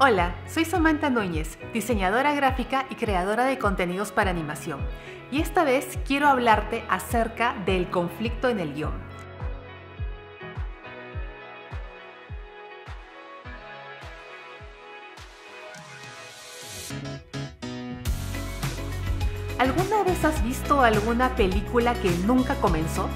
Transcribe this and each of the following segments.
Hola, soy Samantha Núñez, diseñadora gráfica y creadora de contenidos para animación. Y esta vez quiero hablarte acerca del conflicto en el guión. ¿Alguna vez has visto alguna película que nunca comenzó?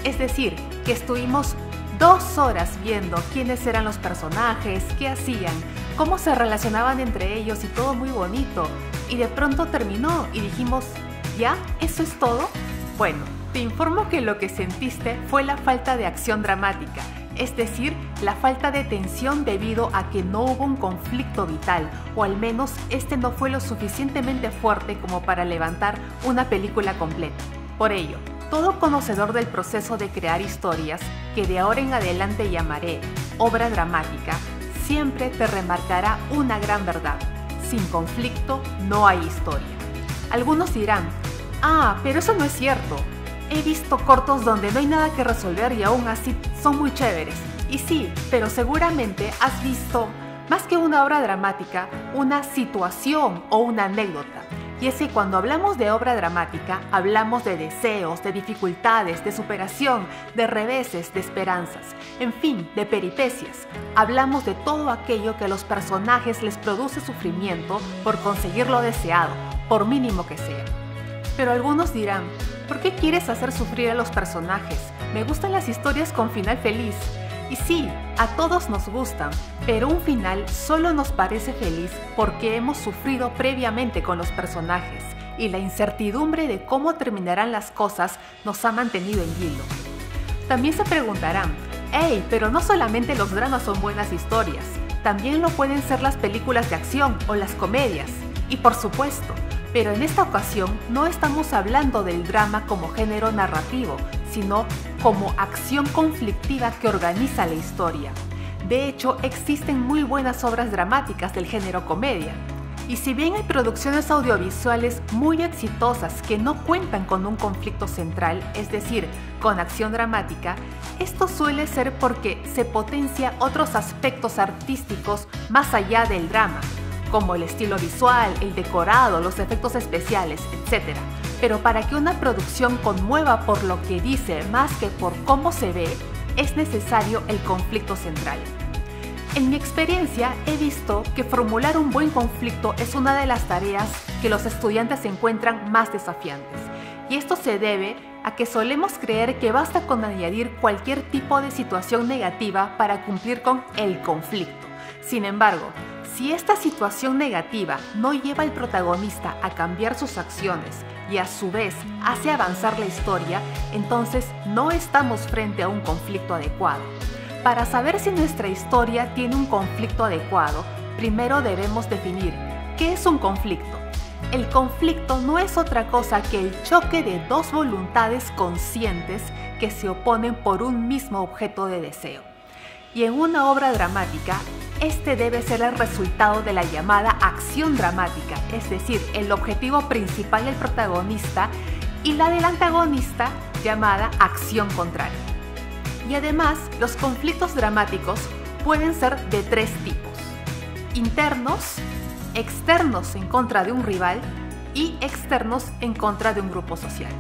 Es decir, que estuvimos 2 horas viendo quiénes eran los personajes, qué hacían, cómo se relacionaban entre ellos y todo muy bonito. Y de pronto terminó y dijimos, ¿ya? ¿Eso es todo? Bueno, te informo que lo que sentiste fue la falta de acción dramática, es decir, la falta de tensión debido a que no hubo un conflicto vital, o al menos este no fue lo suficientemente fuerte como para levantar una película completa. Por ello, todo conocedor del proceso de crear historias, que de ahora en adelante llamaré obra dramática, siempre te remarcará una gran verdad: sin conflicto no hay historia. Algunos dirán, pero eso no es cierto. He visto cortos donde no hay nada que resolver y aún así son muy chéveres. Y sí, pero seguramente has visto, más que una obra dramática, una situación o una anécdota. Y es que cuando hablamos de obra dramática, hablamos de deseos, de dificultades, de superación, de reveses, de esperanzas, en fin, de peripecias. Hablamos de todo aquello que a los personajes les produce sufrimiento por conseguir lo deseado, por mínimo que sea. Pero algunos dirán, ¿por qué quieres hacer sufrir a los personajes? Me gustan las historias con final feliz. Y sí, a todos nos gustan, pero un final solo nos parece feliz porque hemos sufrido previamente con los personajes y la incertidumbre de cómo terminarán las cosas nos ha mantenido en vilo. También se preguntarán, pero no solamente los dramas son buenas historias, también lo pueden ser las películas de acción o las comedias. Y por supuesto, pero en esta ocasión no estamos hablando del drama como género narrativo, sino como acción conflictiva que organiza la historia. De hecho, existen muy buenas obras dramáticas del género comedia. Y si bien hay producciones audiovisuales muy exitosas que no cuentan con un conflicto central, es decir, con acción dramática, esto suele ser porque se potencia otros aspectos artísticos más allá del drama, como el estilo visual, el decorado, los efectos especiales, etc. Pero para que una producción conmueva por lo que dice más que por cómo se ve, es necesario el conflicto central. En mi experiencia he visto que formular un buen conflicto es una de las tareas que los estudiantes encuentran más desafiantes. Y esto se debe a que solemos creer que basta con añadir cualquier tipo de situación negativa para cumplir con el conflicto. Sin embargo, si esta situación negativa no lleva al protagonista a cambiar sus acciones y a su vez hace avanzar la historia, entonces no estamos frente a un conflicto adecuado. Para saber si nuestra historia tiene un conflicto adecuado, primero debemos definir ¿qué es un conflicto? El conflicto no es otra cosa que el choque de dos voluntades conscientes que se oponen por un mismo objeto de deseo. Y en una obra dramática, este debe ser el resultado de la llamada acción dramática, es decir, el objetivo principal del protagonista y la del antagonista, llamada acción contraria. Y además, los conflictos dramáticos pueden ser de 3 tipos: internos, externos en contra de un rival y externos en contra de un grupo social.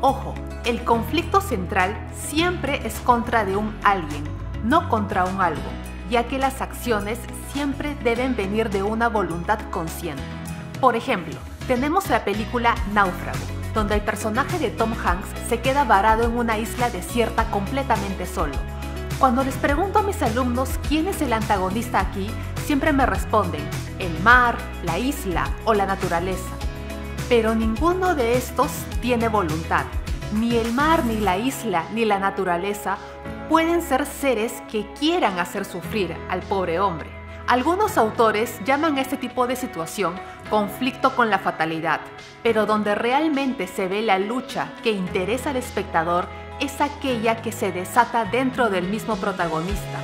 Ojo, el conflicto central siempre es contra de un alguien, no contra un algo, ya que las acciones siempre deben venir de una voluntad consciente. Por ejemplo, tenemos la película Náufrago, donde el personaje de Tom Hanks se queda varado en una isla desierta completamente solo. Cuando les pregunto a mis alumnos quién es el antagonista aquí, siempre me responden el mar, la isla o la naturaleza. Pero ninguno de estos tiene voluntad. Ni el mar, ni la isla, ni la naturaleza pueden ser seres que quieran hacer sufrir al pobre hombre. Algunos autores llaman a este tipo de situación conflicto con la fatalidad, pero donde realmente se ve la lucha que interesa al espectador es aquella que se desata dentro del mismo protagonista.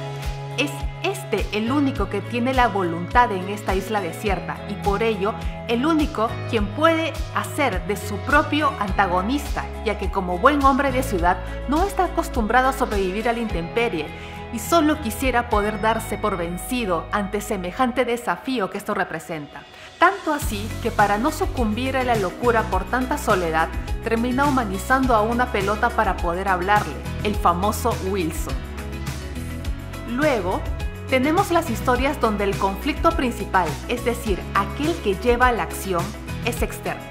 Es este el único que tiene la voluntad en esta isla desierta y por ello el único quien puede hacer de su propio antagonista, ya que como buen hombre de ciudad no está acostumbrado a sobrevivir a la intemperie y solo quisiera poder darse por vencido ante semejante desafío que esto representa. Tanto así que para no sucumbir a la locura por tanta soledad, termina humanizando a una pelota para poder hablarle, el famoso Wilson. Luego, tenemos las historias donde el conflicto principal, es decir, aquel que lleva a la acción, es externo.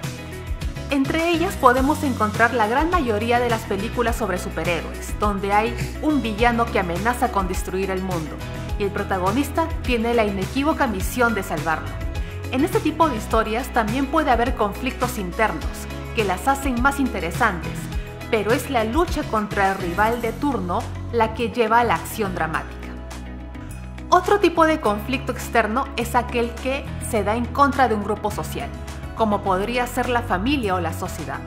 Entre ellas podemos encontrar la gran mayoría de las películas sobre superhéroes, donde hay un villano que amenaza con destruir el mundo, y el protagonista tiene la inequívoca misión de salvarlo. En este tipo de historias también puede haber conflictos internos, que las hacen más interesantes, pero es la lucha contra el rival de turno la que lleva a la acción dramática. Otro tipo de conflicto externo es aquel que se da en contra de un grupo social, como podría ser la familia o la sociedad.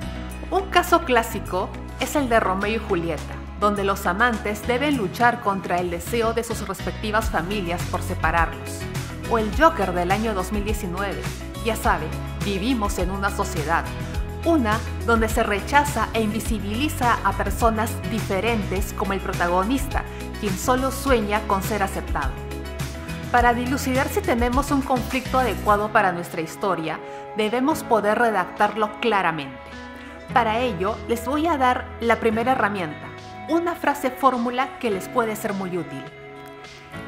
Un caso clásico es el de Romeo y Julieta, donde los amantes deben luchar contra el deseo de sus respectivas familias por separarlos. O el Joker del año 2019, ya sabe, vivimos en una sociedad, una donde se rechaza e invisibiliza a personas diferentes como el protagonista, quien solo sueña con ser aceptado. Para dilucidar si tenemos un conflicto adecuado para nuestra historia, debemos poder redactarlo claramente. Para ello, les voy a dar la primera herramienta, una frase fórmula que les puede ser muy útil.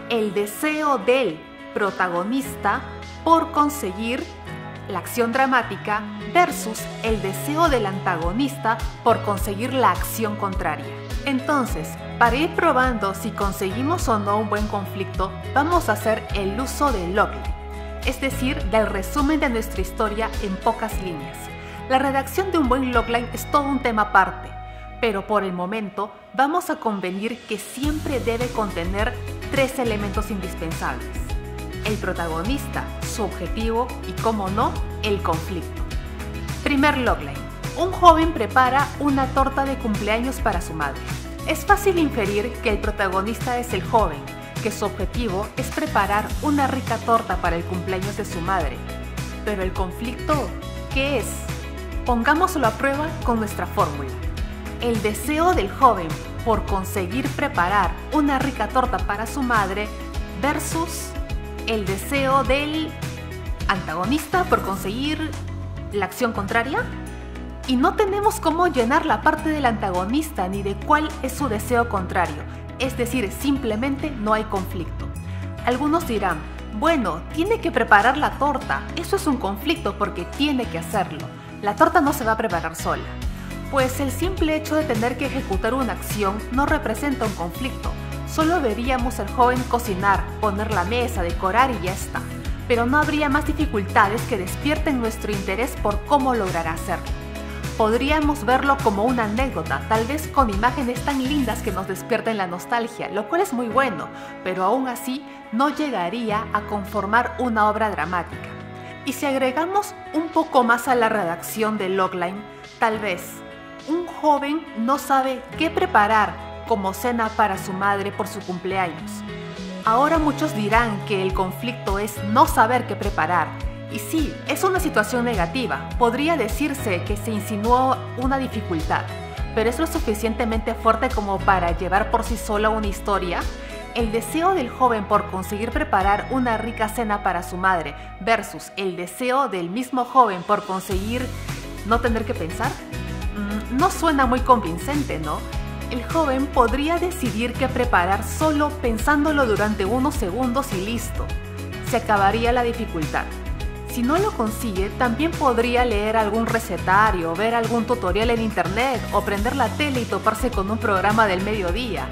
El deseo del protagonista por conseguir la acción dramática versus el deseo del antagonista por conseguir la acción contraria. Entonces, para ir probando si conseguimos o no un buen conflicto, vamos a hacer el uso del logline, es decir, del resumen de nuestra historia en pocas líneas. La redacción de un buen logline es todo un tema aparte, pero por el momento vamos a convenir que siempre debe contener 3 elementos indispensables: el protagonista, su objetivo y, como no, el conflicto. Primer logline. Un joven prepara una torta de cumpleaños para su madre. Es fácil inferir que el protagonista es el joven, que su objetivo es preparar una rica torta para el cumpleaños de su madre. Pero el conflicto, ¿qué es? Pongámoslo a prueba con nuestra fórmula. El deseo del joven por conseguir preparar una rica torta para su madre versus el deseo del antagonista por conseguir la acción contraria. Y no tenemos cómo llenar la parte del antagonista ni de cuál es su deseo contrario, es decir, simplemente no hay conflicto. Algunos dirán, bueno, tiene que preparar la torta, eso es un conflicto porque tiene que hacerlo. La torta no se va a preparar sola. Pues el simple hecho de tener que ejecutar una acción no representa un conflicto. Solo veríamos al joven cocinar, poner la mesa, decorar y ya está. Pero no habría más dificultades que despierten nuestro interés por cómo logrará hacerlo. Podríamos verlo como una anécdota, tal vez con imágenes tan lindas que nos despierten la nostalgia, lo cual es muy bueno, pero aún así no llegaría a conformar una obra dramática. Y si agregamos un poco más a la redacción del logline, tal vez un joven no sabe qué preparar como cena para su madre por su cumpleaños. Ahora muchos dirán que el conflicto es no saber qué preparar. Y sí, es una situación negativa. Podría decirse que se insinuó una dificultad, pero es lo suficientemente fuerte como para llevar por sí sola una historia. El deseo del joven por conseguir preparar una rica cena para su madre versus el deseo del mismo joven por conseguir no tener que pensar. No suena muy convincente, ¿no? El joven podría decidir qué preparar solo pensándolo durante unos segundos y listo. Se acabaría la dificultad. Si no lo consigue, también podría leer algún recetario, ver algún tutorial en internet o prender la tele y toparse con un programa del mediodía.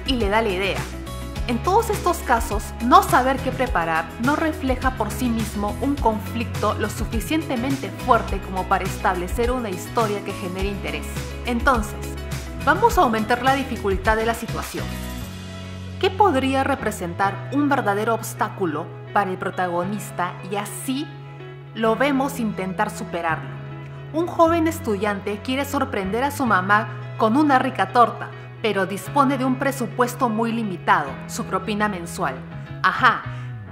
Y le da la idea. En todos estos casos, no saber qué preparar no refleja por sí mismo un conflicto lo suficientemente fuerte como para establecer una historia que genere interés. Entonces, vamos a aumentar la dificultad de la situación. ¿Qué podría representar un verdadero obstáculo para el protagonista y así lo vemos intentar superarlo? Un joven estudiante quiere sorprender a su mamá con una rica torta, pero dispone de un presupuesto muy limitado, su propina mensual. Ajá,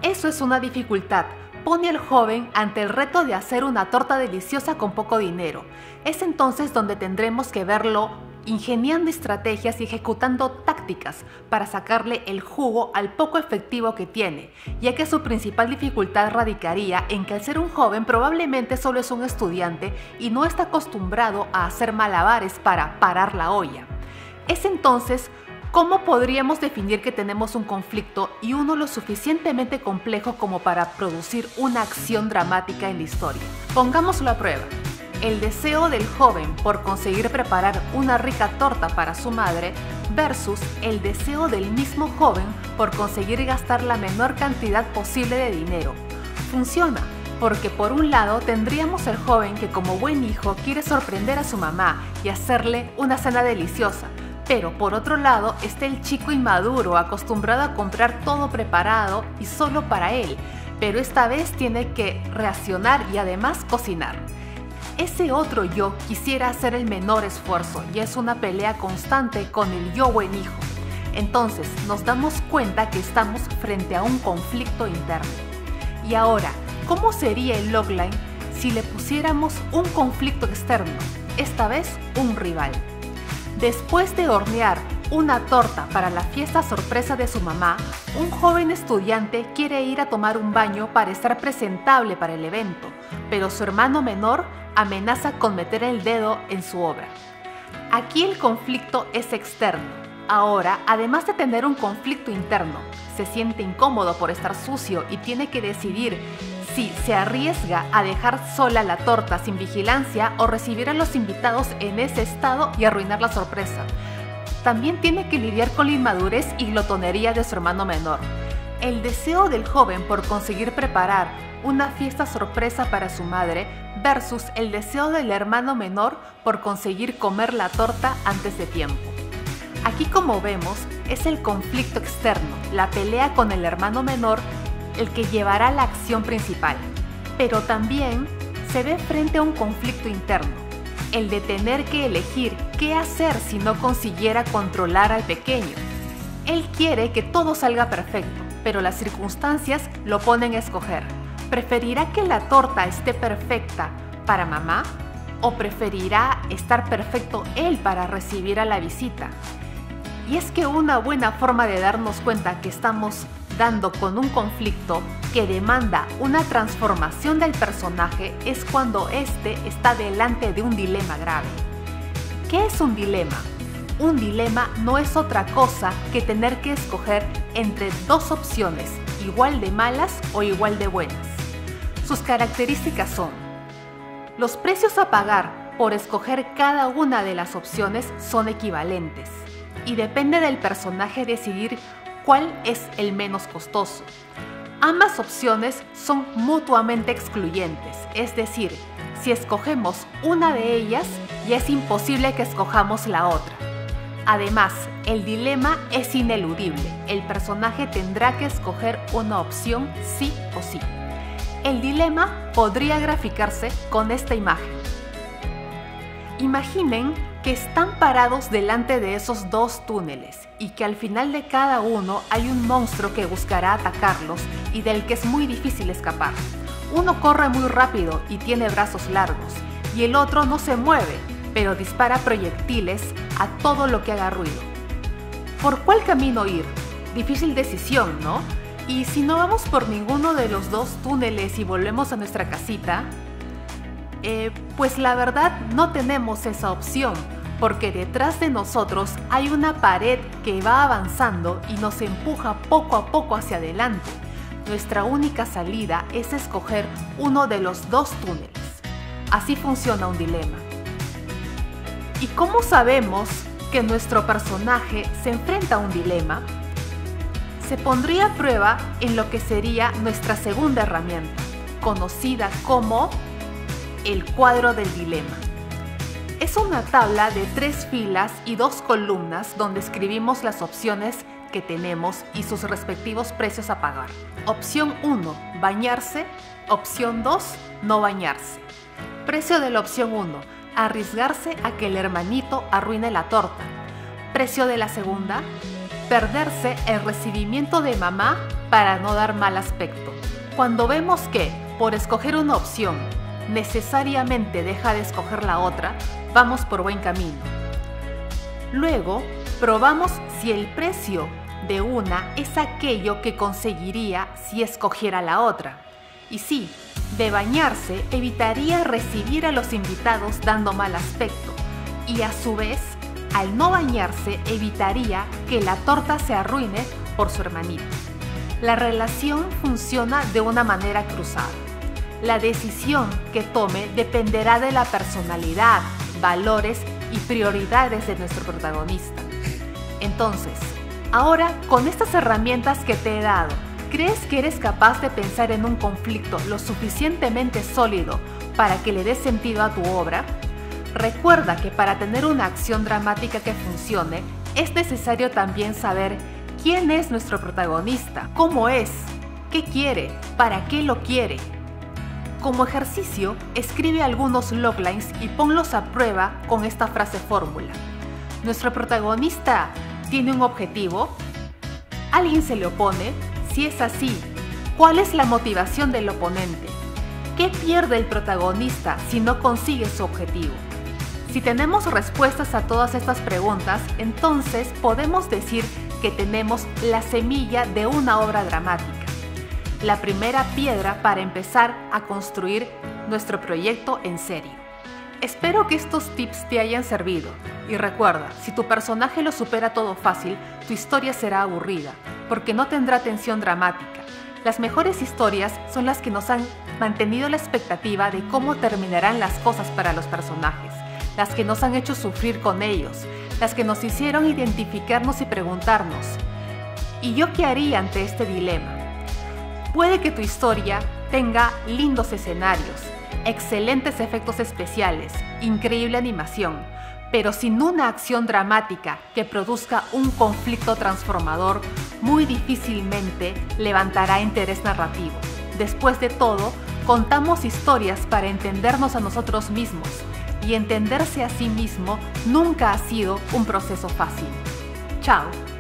eso es una dificultad. Pone al joven ante el reto de hacer una torta deliciosa con poco dinero. Es entonces donde tendremos que verlo ingeniando estrategias y ejecutando tácticas para sacarle el jugo al poco efectivo que tiene, ya que su principal dificultad radicaría en que al ser un joven probablemente solo es un estudiante y no está acostumbrado a hacer malabares para parar la olla. Es entonces, ¿cómo podríamos definir que tenemos un conflicto y uno lo suficientemente complejo como para producir una acción dramática en la historia? Pongámoslo a prueba. El deseo del joven por conseguir preparar una rica torta para su madre versus el deseo del mismo joven por conseguir gastar la menor cantidad posible de dinero. Funciona, porque por un lado tendríamos el joven que como buen hijo quiere sorprender a su mamá y hacerle una cena deliciosa, pero por otro lado está el chico inmaduro acostumbrado a comprar todo preparado y solo para él, pero esta vez tiene que reaccionar y además cocinar. Ese otro yo quisiera hacer el menor esfuerzo y es una pelea constante con el yo buen hijo. Entonces nos damos cuenta que estamos frente a un conflicto interno. Y ahora, ¿cómo sería el logline si le pusiéramos un conflicto externo? Esta vez un rival. Después de hornear una torta para la fiesta sorpresa de su mamá, un joven estudiante quiere ir a tomar un baño para estar presentable para el evento, pero su hermano menor amenaza con meter el dedo en su obra. Aquí el conflicto es externo. Ahora, además de tener un conflicto interno, se siente incómodo por estar sucio y tiene que decidir si se arriesga a dejar sola la torta sin vigilancia o recibir a los invitados en ese estado y arruinar la sorpresa. También tiene que lidiar con la inmadurez y glotonería de su hermano menor. El deseo del joven por conseguir preparar una fiesta sorpresa para su madre versus el deseo del hermano menor por conseguir comer la torta antes de tiempo. Aquí, como vemos, es el conflicto externo, la pelea con el hermano menor, el que llevará la acción principal. Pero también se ve frente a un conflicto interno, el de tener que elegir qué hacer si no consiguiera controlar al pequeño. Él quiere que todo salga perfecto, pero las circunstancias lo ponen a escoger. ¿Preferirá que la torta esté perfecta para mamá o preferirá estar perfecto él para recibir a la visita? Y es que una buena forma de darnos cuenta que estamos dando con un conflicto que demanda una transformación del personaje es cuando éste está delante de un dilema grave. ¿Qué es un dilema? Un dilema no es otra cosa que tener que escoger entre dos opciones, igual de malas o igual de buenas. Sus características son: los precios a pagar por escoger cada una de las opciones son equivalentes y depende del personaje decidir cuál es el menos costoso. Ambas opciones son mutuamente excluyentes, es decir, si escogemos una de ellas, ya es imposible que escojamos la otra. Además, el dilema es ineludible, el personaje tendrá que escoger una opción sí o sí. El dilema podría graficarse con esta imagen. Imaginen que están parados delante de esos dos túneles y que al final de cada uno hay un monstruo que buscará atacarlos y del que es muy difícil escapar. Uno corre muy rápido y tiene brazos largos y el otro no se mueve, pero dispara proyectiles a todo lo que haga ruido. ¿Por cuál camino ir? Difícil decisión, ¿no? Y si no vamos por ninguno de los dos túneles y volvemos a nuestra casita, pues la verdad no tenemos esa opción, porque detrás de nosotros hay una pared que va avanzando y nos empuja poco a poco hacia adelante. Nuestra única salida es escoger uno de los dos túneles. Así funciona un dilema. ¿Y cómo sabemos que nuestro personaje se enfrenta a un dilema? Se pondría a prueba en lo que sería nuestra segunda herramienta, conocida como el cuadro del dilema. Es una tabla de 3 filas y 2 columnas donde escribimos las opciones que tenemos y sus respectivos precios a pagar. Opción 1, bañarse. Opción 2, no bañarse. Precio de la opción 1, arriesgarse a que el hermanito arruine la torta. Precio de la segunda, perderse el recibimiento de mamá para no dar mal aspecto. Cuando vemos que, por escoger una opción, necesariamente deja de escoger la otra, vamos por buen camino. Luego, probamos si el precio de una es aquello que conseguiría si escogiera la otra. Y sí, de bañarse evitaría recibir a los invitados dando mal aspecto y a su vez, al no bañarse evitaría que la torta se arruine por su hermanita. La relación funciona de una manera cruzada. La decisión que tome dependerá de la personalidad, valores y prioridades de nuestro protagonista. Entonces, ahora con estas herramientas que te he dado, ¿crees que eres capaz de pensar en un conflicto lo suficientemente sólido para que le des sentido a tu obra? Recuerda que para tener una acción dramática que funcione, es necesario también saber quién es nuestro protagonista, cómo es, qué quiere, para qué lo quiere. Como ejercicio, escribe algunos loglines y ponlos a prueba con esta frase fórmula. ¿Nuestro protagonista tiene un objetivo? ¿Alguien se le opone? Si es así, ¿cuál es la motivación del oponente? ¿Qué pierde el protagonista si no consigue su objetivo? Si tenemos respuestas a todas estas preguntas, entonces podemos decir que tenemos la semilla de una obra dramática. La primera piedra para empezar a construir nuestro proyecto en serio. Espero que estos tips te hayan servido. Y recuerda, si tu personaje lo supera todo fácil, tu historia será aburrida, porque no tendrá tensión dramática. Las mejores historias son las que nos han mantenido la expectativa de cómo terminarán las cosas para los personajes, las que nos han hecho sufrir con ellos, las que nos hicieron identificarnos y preguntarnos, ¿y yo qué haría ante este dilema? Puede que tu historia tenga lindos escenarios, excelentes efectos especiales, increíble animación, pero sin una acción dramática que produzca un conflicto transformador, muy difícilmente levantará interés narrativo. Después de todo, contamos historias para entendernos a nosotros mismos, y entenderse a sí mismo nunca ha sido un proceso fácil. Chao.